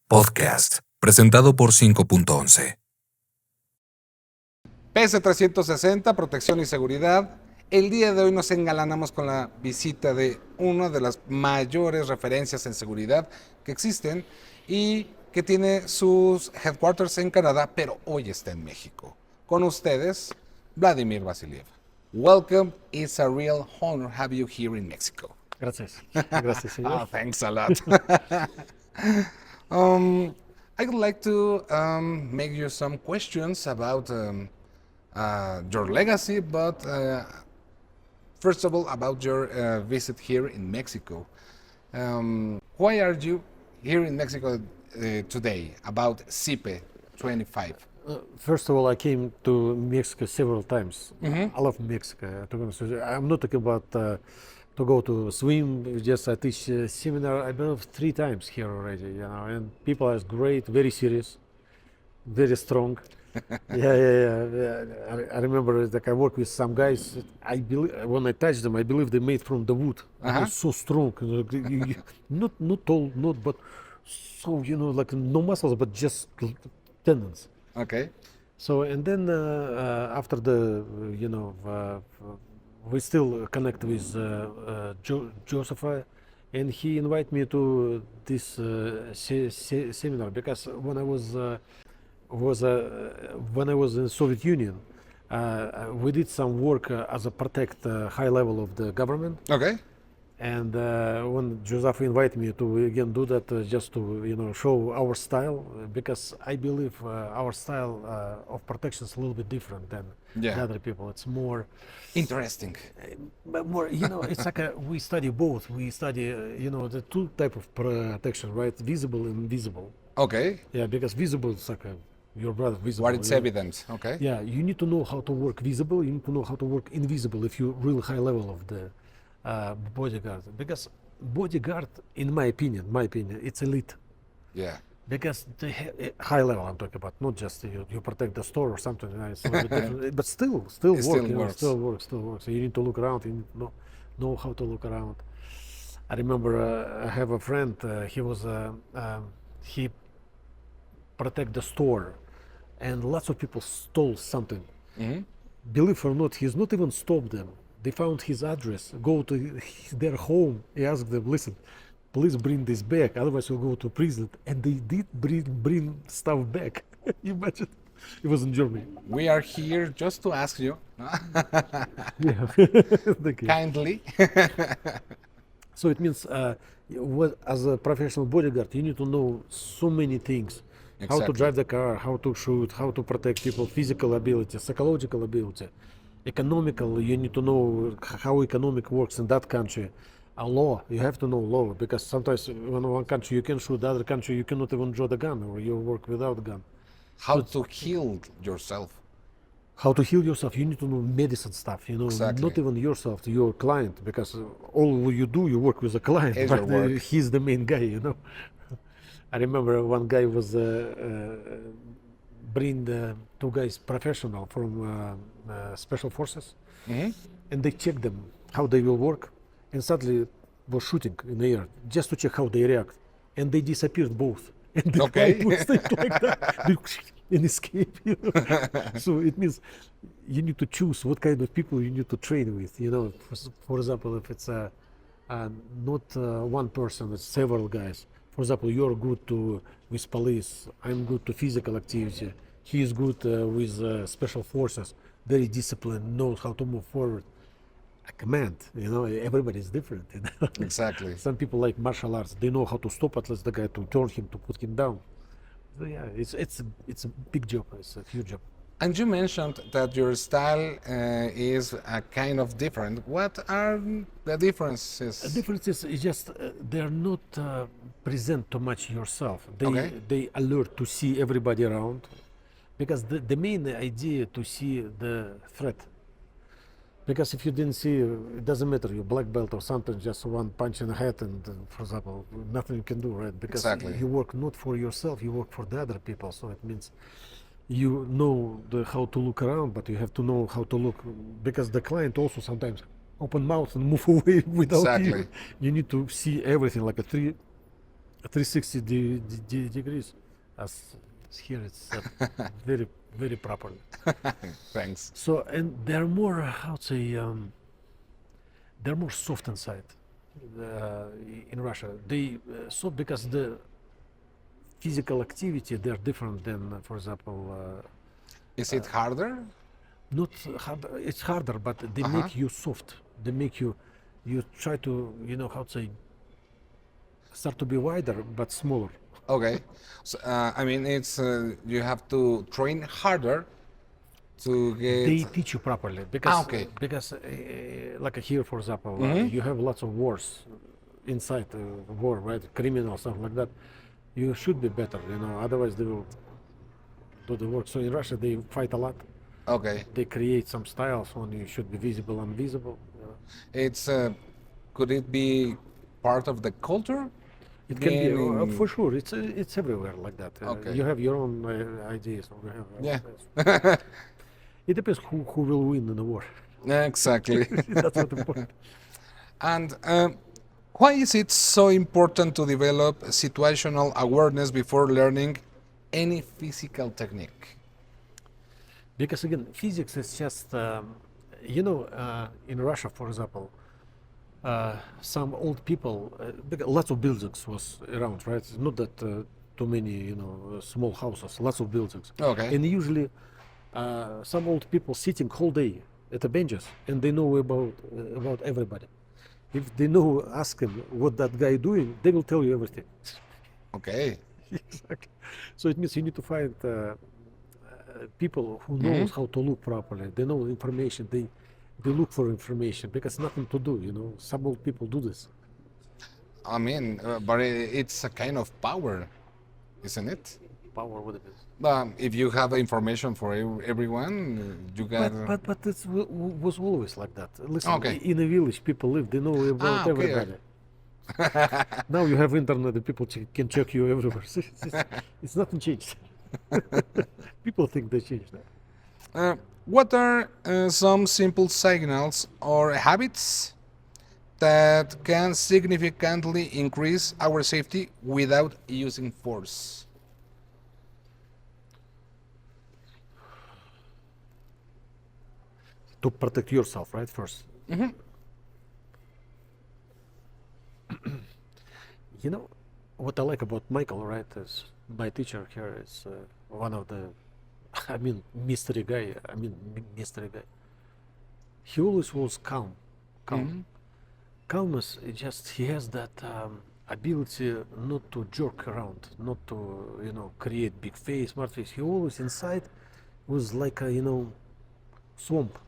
Podcast, presentado por 5.11. PS360, Protección y Seguridad. El día de hoy nos engalanamos con la visita de una de las mayores referencias en seguridad que existen y que tiene sus headquarters en Canadá, pero hoy está en México. Con ustedes, Vladimir Vasiliev. Welcome. It's a real honor have you here in Mexico. Gracias. Gracias, señor. Oh, thanks a lot. I would like to make you some questions about your legacy, but first of all, about your visit here in Mexico. Why are you here in Mexico today? About CIPE 25. First of all, I came to Mexico several times. I love Mexico. To be honest with you. I'm not talking about to go to swim. Just I teach seminar. I've been 3 times here already, and people are great, very serious, very strong. I remember like I work with some guys. I believe when I touch them, I believe they made from the wood. They're so strong, not tall, not but so like no muscles, but just tendons. Okay. So and then after the we still connect with Josafath, and he invited me to this seminar because when I was in Soviet Union, we did some work as a protect high level of the government. Okay. And when Josafath invited me to again do that, just to show our style, because I believe our style of protection is a little bit different than the other people. It's more interesting, but more it's like we study both. We study the 2 type of protection, right? Visible and invisible. Okay. Yeah, because visible is like your brother visible. What it's evident. Okay. Yeah, you need to know how to work visible. You need to know how to work invisible if you're real high level of the bodyguard, because bodyguard, in my opinion, it's elite. Yeah. Because the high level I'm talking about, not just you protect the store or something. It's a little bit different, but still works. Still works. So you need to look around. You need to know how to look around. I remember I have a friend. He protect the store, and lots of people stole something. Believe it or not, he's not even stopped them. They found his address, go to their home. He asked them, listen, please bring this back, otherwise you'll go to prison. And they did bring stuff back. Imagine, it was in Germany. We are here just to ask you, kindly. So it means, as a professional bodyguard, you need to know so many things. Exactly. How to drive the car, how to shoot, how to protect people, physical ability, psychological ability. Economical, you need to know how economic works in that country. Law, you have to know law, because sometimes in one country you can shoot, the other country you cannot even draw the gun, or you work without a gun. How to heal yourself. How to heal yourself, you need to know medicine stuff, Exactly. Not even yourself, your client, because all you do, you work with a client, but he's the main guy, I remember one guy was bring 2 guys professional from special forces, and they checked them how they will work, and suddenly was shooting in the air just to check how they react, and they disappeared both. And the guy was like that and escape. So it means you need to choose what kind of people you need to train with. For example, if it's not one person, it's several guys. For example, you're good with police. I'm good to physical activity. He is good with special forces, very disciplined, knows how to move forward. A command, everybody is different. Exactly. Some people like martial arts. They know how to stop at least the guy, to turn him, to put him down. So yeah, it's a big job. It's a huge job. And you mentioned that your style is a kind of different. What are the differences? The differences is just they're not present too much yourself. They alert to see everybody around, because the main idea to see the threat. Because if you didn't see, it doesn't matter, you're black belt or something, just one punch in the head and, for example, nothing you can do, right? Because you work not for yourself, you work for the other people. So it means you know how to look around, but you have to know how to look, because the client also sometimes open mouth and move away without you. You need to see everything like a 360 degrees. As here, it's very, very properly. Thanks. So, and they're more, how to say, they're more soft inside in Russia. They so because the physical activity they're different than, for example, Is it harder? not hard. It's harder, but they make you soft. They make you try to, how to say, start to be wider but smaller. Okay. So, I mean, it's you have to train harder to They get. teach you properly because okay. like here, for example, you have lots of wars inside the war, right? Criminals, stuff like that. You should be better, otherwise they will do the work. So in Russia they fight a lot. Okay. They create some styles when you should be visible, invisible. It's could it be part of the culture? It can be Being for sure. It's everywhere like that. Okay. You have your own ideas. We have our Yeah. ideas. It depends who will win in the war. Exactly. That's not important. And why is it so important to develop situational awareness before learning any physical technique? Because again, physics is just, in Russia, for example, some old people, lots of buildings was around, right? It's not that too many, small houses, lots of buildings. Okay. And usually, some old people sitting whole day at the benches, and they know about everybody. If they know, ask them what that guy doing, they will tell you everything. Okay. Exactly. So it means you need to find people who knows how to look properly. They know information. They look for information because nothing to do. Some old people do this. I mean, but it's a kind of power, isn't it? Power, what it is. If you have information for everyone, you got. But it was always like that. Listen, Okay. in a village, people live. They know about okay. everybody. Now you have internet. The people can check you everywhere. It's nothing changed. People think they changed that. What are some simple signals or habits that can significantly increase our safety without using force? To protect yourself, right? First. What I like about Michael, right, is my teacher here is one of the, mystery guy. He always was calm. Calmness, he has that ability not to jerk around, not to, create big face, smart face. He always inside was like a, swamp.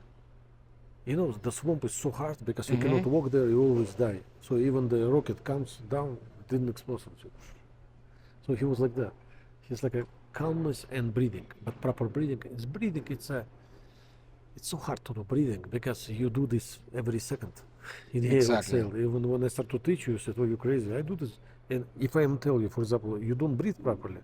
The swamp is so hard because you cannot walk there, you always die. So even the rocket comes down, didn't explode. So he was like that. He's like a calmness and breathing, but proper breathing. It's so hard to do breathing because you do this every second. Inhale, Exactly. exhale. Even when I start to teach you, you say, "Oh, you're crazy." I do this, and if I am tell you, for example, you don't breathe properly,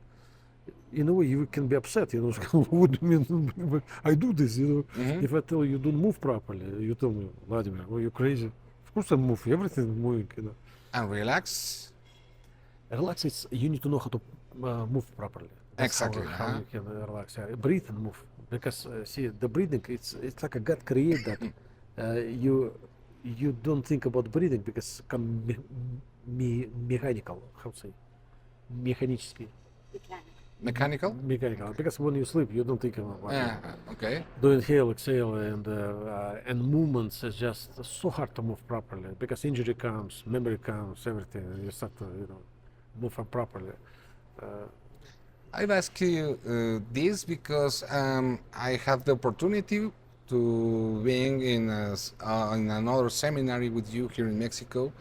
in a way you can be upset. What do you mean? I do this. If I tell you don't move properly, you tell me, Vladimir, you're crazy. Of course I move. Everything is moving. And relax. Relax. You need to know how to move properly. That's Exactly, how you can relax. Yeah. Breathe and move. Because see, the breathing, it's like a God create that. You don't think about breathing because come mechanical. How to say? Mechanical. Mechanical? Mechanical. Because when you sleep, you don't think about it. Yeah. Okay. Do inhale, exhale, and movements is just so hard to move properly because injury comes, memory comes, everything. And you start to move properly. I've asked you this because I had the opportunity to being in another seminary with you here in Mexico,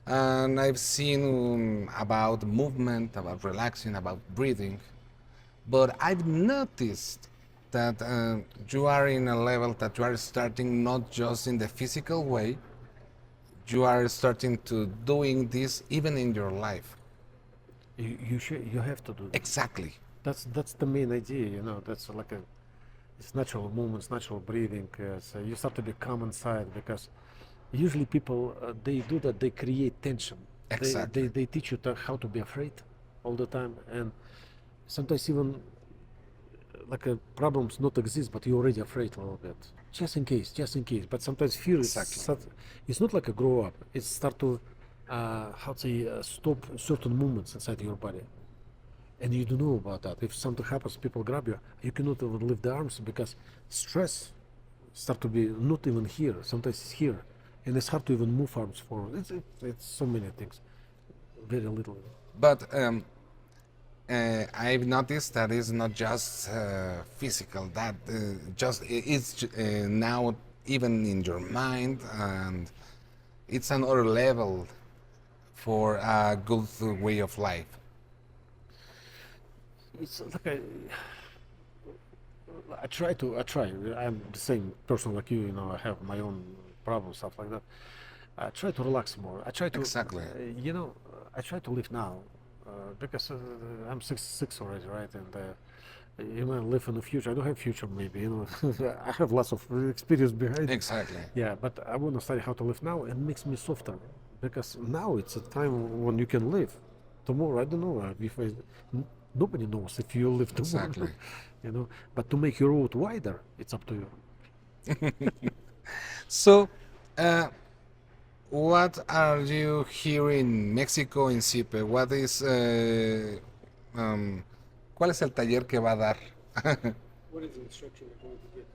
and I've seen about movement, about relaxing, about breathing, but I've noticed that you are in a level that you are starting not just in the physical way, you are starting to doing this even in your life. You have to do that. Exactly. That's the main idea, That's like it's natural movements, natural breathing. So you start to be calm inside because usually people they do that. They create tension Exactly. They teach you how to be afraid all the time, and sometimes even problems not exist, but you're already afraid a little bit, just in case. But sometimes fear Exactly. it's not like a grow up. It's start to stop certain movements inside your body, and you don't know about that. If something happens, people grab you. You cannot even lift the arms because stress start to be not even here. Sometimes it's here, and it's hard to even move arms forward. It's so many things, very little. But I've noticed that it's not just physical. That it's now even in your mind, and it's another level for a good way of life. It's like I try. I'm the same person like you. I have my own problems, stuff like that. I try to relax more. I try to Exactly. I try to live now because I'm 66 already, right? And live in the future. I don't have future, maybe. I have lots of experience behind. Exactly. Yeah, but I want to study how to live now, and it makes me softer because now it's a time when you can live. Tomorrow, I don't know if nobody knows if you live tomorrow. Exactly. But to make your road wider, it's up to you. So, what are you here in Mexico in CIPE? What is, ¿cuál es el taller que va a dar? What is the instruction you're going to get?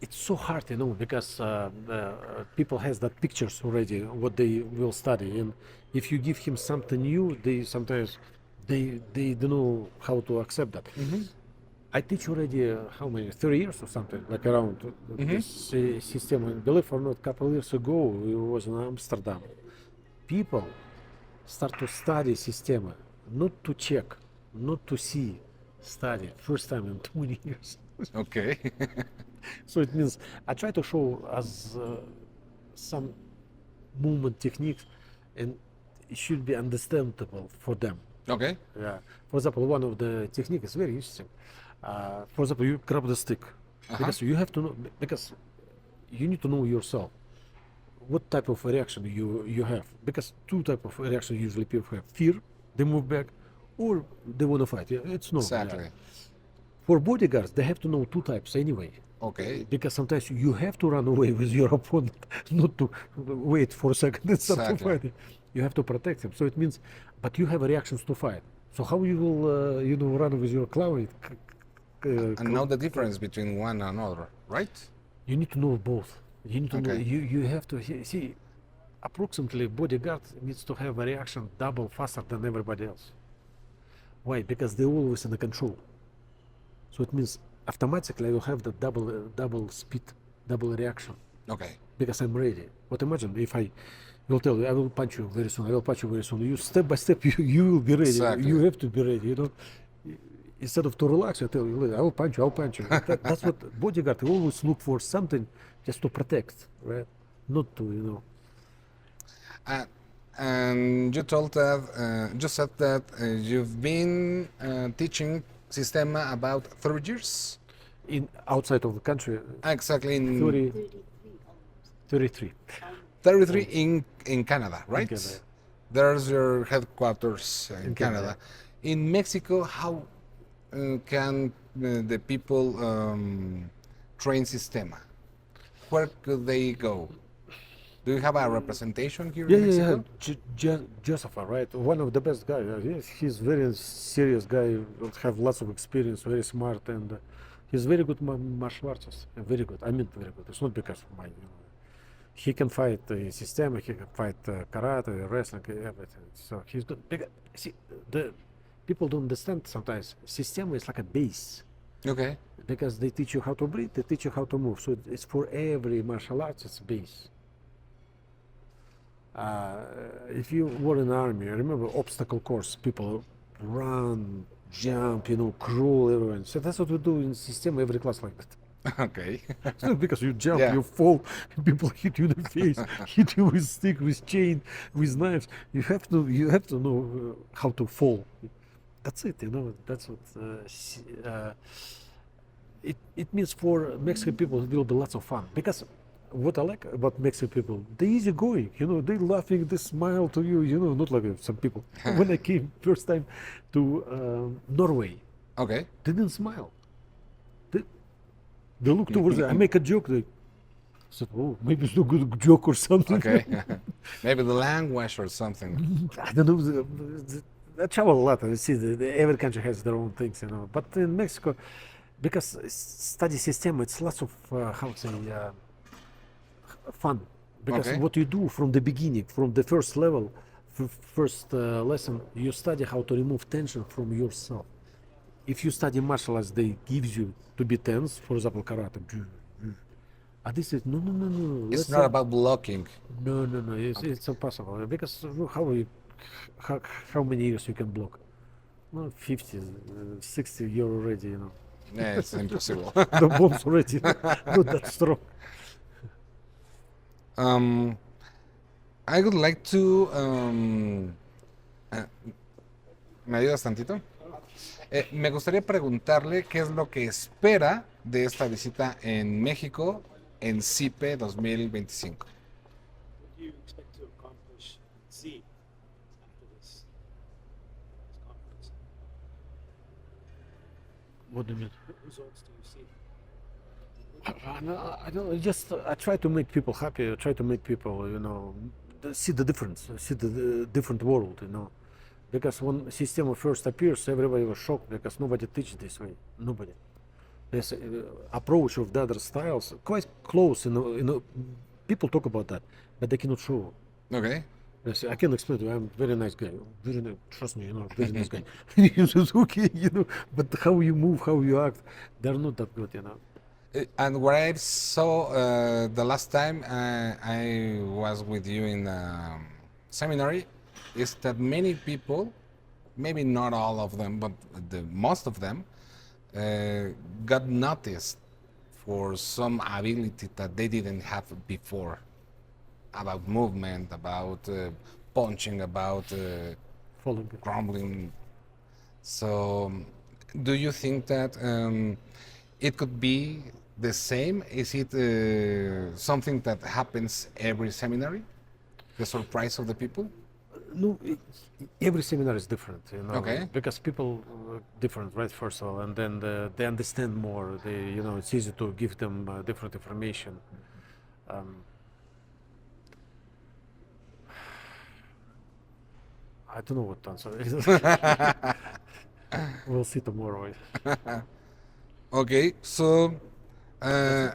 It's so hard, because people has that pictures already what they will study, and if you give him something new, they sometimes they don't know how to accept that. I teach already how many 30 years or something like around this system. And believe it or not, a couple of years ago it was in Amsterdam. People start to study Systema, not to check, not to see, study first time in 20 years. Okay. So it means I try to show as some movement techniques, and it should be understandable for them. Okay. Yeah. For example, one of the techniques is very interesting. For example, you grab the stick because you have to know, because you need to know yourself what type of reaction you have, because two type of reaction usually people have: fear, they move back, or they want to fight. Yeah, it's normal. Exactly. Yeah. For bodyguards, they have to know two types anyway. Okay. Because sometimes you have to run away with your opponent, not to wait for a second and start to Exactly. fight. You have to protect him. So it means, but you have reactions to fight. So how you will, run with your client? And know the difference between one and another, right? You need to know both. You need to know. Okay. You have to see. Approximately, bodyguard needs to have a reaction double faster than everybody else. Why? Because they're always in the control. So it means automatically you have the double speed, double reaction. Okay. Because I'm ready. But imagine if I will tell you, I will punch you very soon. I will punch you very soon. You step by step, you will be ready. Exactly. You have to be ready. Instead of to relax, I tell you, I will punch you. I'll punch you. That's what bodyguard always look for, something just to protect, right? Not to, And you told that you said that you've been teaching Systema about 3 years. in outside of the country. Exactly. In 33. 33 in Canada, right? Canada. There's your headquarters in Canada. Canada. In Mexico, how can the people train Systema? Where could they go? Do you have a representation here in Mexico? Josafath, right? One of the best guys. He's very serious guy. Have lots of experience. Very smart, and he's very good martial artist. Very good. I mean, very good. It's not because of my. He can fight Systema. He can fight karate, wrestling, everything. So he's good. See, the people don't understand sometimes. Systema is like a base. Okay. Because they teach you how to breathe, they teach you how to move. So it's for every martial arts, it's base. If you were in the army, I remember obstacle course, people run, jump, crawl, everyone. So that's what we do in Systema, every class like that. Okay. It's not because you jump, Yeah. you fall, people hit you in the face, hit you with stick, with chain, with knives. You have to know how to fall. That's it, That's what. It means for Mexican people it will be lots of fun, because what I like about Mexican people, they easygoing, you know, they laughing, they smile to you, you know, not like some people. When I came first time to Norway, Okay. they didn't smile. They look towards I make a joke, they said, oh, maybe it's a good joke or something. Okay. Maybe the language or something. I don't know. I travel a lot. I see every country has their own things, you know. But in Mexico, because study system, it's lots of fun. Because Okay. what you do from the beginning, from the first level, first lesson, you study how to remove tension from yourself. If you study martial arts, they give you to be tense. For example, karate. And this is no. It's not about blocking. No. It's impossible because how many years you can block? No, 50, 60. You're already, you know. Yeah, it's impossible. The bones already not that strong. I would like to. ¿Me ayudas tantito? Me gustaría preguntarle qué es lo que espera de esta visita en México en CIPE 2025. What do you expect to accomplish and see after this conference? What do you mean? What results do you see? I don't. I try to make people happy. I try to make people, you know, see the difference, see the different world, you know. Because when Systema first appears, everybody was shocked because nobody teaches this way. Nobody. This approach of the other styles quite close. You know, people talk about that, but they cannot show. Okay. Yes, I can explain to you. I'm a very nice guy. Very nice, trust me, you know, very nice guy. It's okay, you know. But how you move, how you act, they're not that good, you know. And what I saw the last time I was with you in seminary is that many people, maybe not all of them, but most of them, got noticed for some ability that they didn't have before, about movement, about punching, about Following. crumbling. So, do you think that it could be the same? Is it something that happens every seminary? The surprise of the people? No, every seminar is different, you know. Okay. Because people are different, right? First of all, and then they understand more. They, you know, it's easy to give them different information. I don't know what to answer. We'll see tomorrow. Okay, so I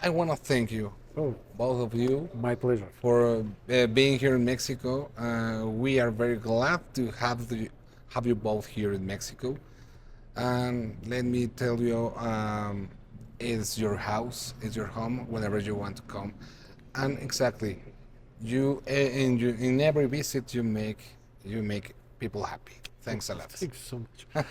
want to thank you, Oh, both of you, my pleasure. for being here in Mexico. We are very glad to have you both here in Mexico. And let me tell you, it's your house, it's your home whenever you want to come. And exactly, you in every visit you make people happy. Thanks a lot. Thanks so much.